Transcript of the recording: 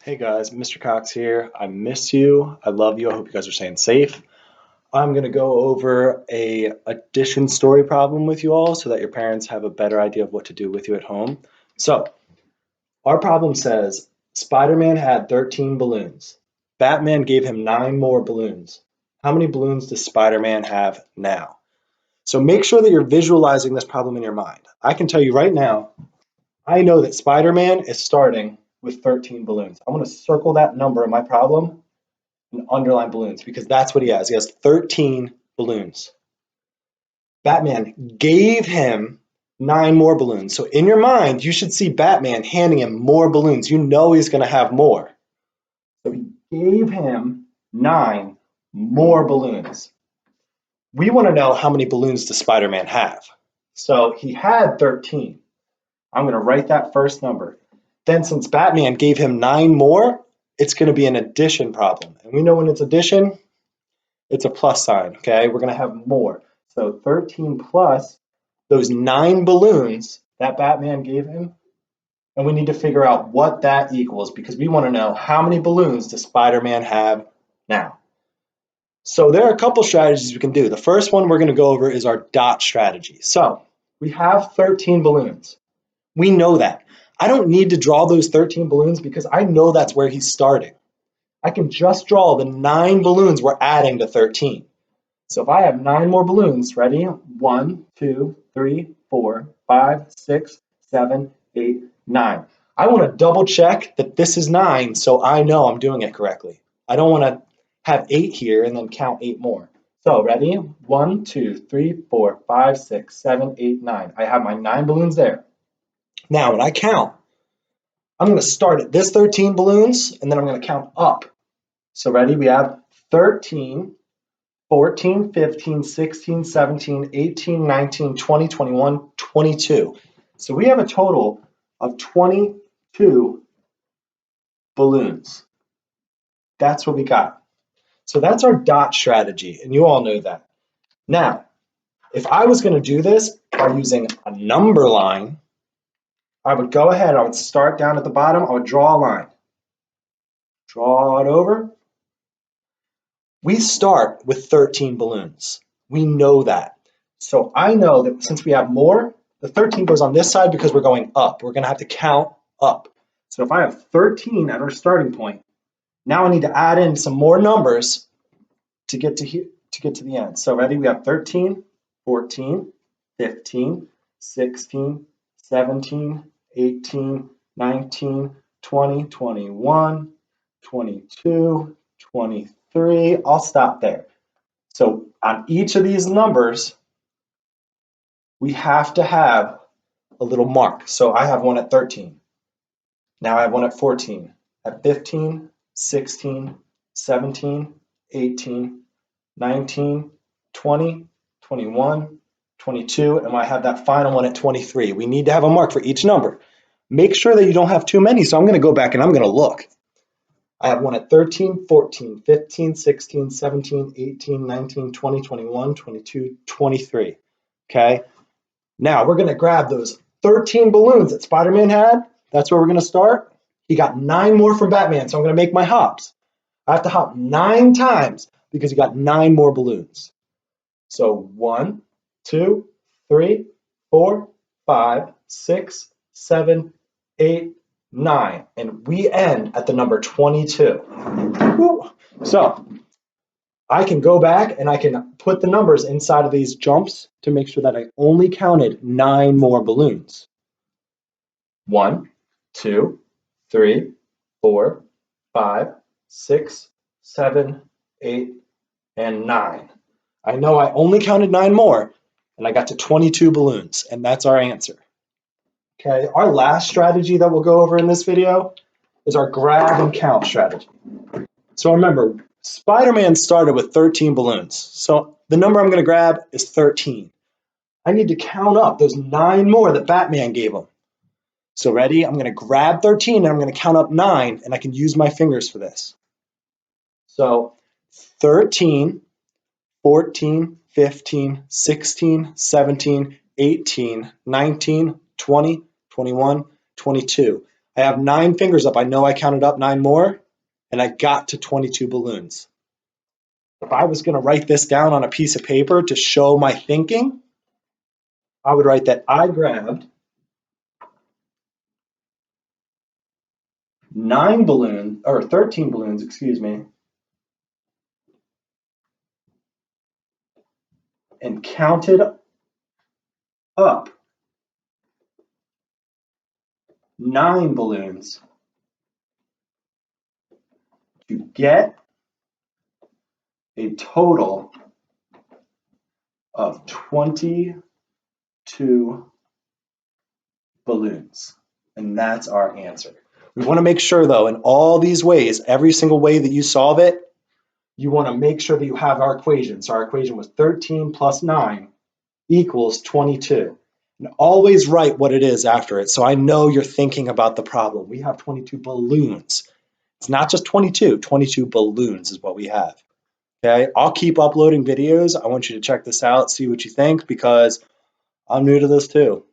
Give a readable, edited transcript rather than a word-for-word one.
Hey guys, Mr. Cox here. I miss you. I love you. I hope you guys are staying safe. I'm going to go over a addition story problem with you all so that your parents have a better idea of what to do with you at home. So, our problem says Spider-Man had 13 balloons. Batman gave him 9 more balloons. How many balloons does Spider-Man have now? So make sure that you're visualizing this problem in your mind. I can tell you right now, I know that Spider-Man is starting with 13 balloons. I'm going to circle that number in my problem and underline balloons because that's what he has. He has 13 balloons. Batman gave him 9 more balloons. So in your mind, you should see Batman handing him more balloons. You know he's going to have more. So he gave him 9 more balloons. We want to know how many balloons does Spider-Man have. So he had 13. I'm going to write that first number. Then since Batman gave him 9 more, it's going to be an addition problem. And we know when it's addition, it's a plus sign, okay? We're going to have more. So 13 plus those 9 balloons that Batman gave him. And we need to figure out what that equals because we want to know how many balloons does Spider-Man have now. So there are a couple strategies we can do. The first one we're going to go over is our dot strategy. So we have 13 balloons. We know that. I don't need to draw those 13 balloons because I know that's where he's starting. I can just draw the 9 balloons we're adding to 13. So if I have 9 more balloons, ready? 1, 2, 3, 4, 5, 6, 7, 8, 9. I want to double check that this is 9 so I know I'm doing it correctly. I don't want to have 8 here and then count 8 more. So ready? 1, 2, 3, 4, 5, 6, 7, 8, 9. I have my 9 balloons there. Now, when I count, I'm going to start at this 13 balloons, and then I'm going to count up. So ready? We have 13, 14, 15, 16, 17, 18, 19, 20, 21, 22. So we have a total of 22 balloons. That's what we got. So that's our dot strategy, and you all know that. Now, if I was going to do this by using a number line, I would go ahead, I would start down at the bottom, I would draw a line. Draw it over. We start with 13 balloons. We know that. So I know that since we have more, the 13 goes on this side because we're going up. We're going to have to count up. So if I have 13 at our starting point, now I need to add in some more numbers to get to here, to get to the end. So ready? We have 13, 14, 15, 16, 17, 18, 19, 20, 21, 22, 23. I'll stop there. So on each of these numbers, we have to have a little mark. So I have one at 13. Now I have one at 14, at 15, 16, 17, 18, 19, 20, 21, 22, and I have that final one at 23. We need to have a mark for each number. Make sure that you don't have too many, so I'm going to go back and I'm going to look. I have one at 13, 14, 15, 16, 17, 18, 19, 20, 21, 22, 23. Okay? Now we're going to grab those 13 balloons that Spider-Man had. That's where we're going to start. He got 9 more from Batman, so I'm going to make my hops. I have to hop 9 times because he got 9 more balloons. So 1, 2, 3, 4, 5, 6, 7, 8, 9. And we end at the number 22. Woo. So I can go back and I can put the numbers inside of these jumps to make sure that I only counted 9 more balloons. 1, 2, 3, 4, 5, 6, 7, 8, and 9. I know I only counted 9 more, and I got to 22 balloons, and that's our answer. Okay, our last strategy that we'll go over in this video is our grab and count strategy. So remember, Spider-Man started with 13 balloons. So the number I'm going to grab is 13. I need to count up those 9 more that Batman gave him. So ready? I'm going to grab 13 and I'm going to count up 9, and I can use my fingers for this. So 13, 14, 15, 16, 17, 18, 19, 20, 21, 22. I have 9 fingers up. I know I counted up 9 more, and I got to 22 balloons. If I was going to write this down on a piece of paper to show my thinking, I would write that I grabbed 9 balloons, or 13 balloons, excuse me, and counted up 9 balloons to get a total of 22 balloons. And that's our answer. We want to make sure, though, in all these ways, every single way that you solve it, you want to make sure that you have our equation. So our equation was 13 plus 9 equals 22. And always write what it is after it, so I know you're thinking about the problem. We have 22 balloons. It's not just 22. 22 balloons is what we have. Okay, I'll keep uploading videos. I want you to check this out, see what you think, because I'm new to this too.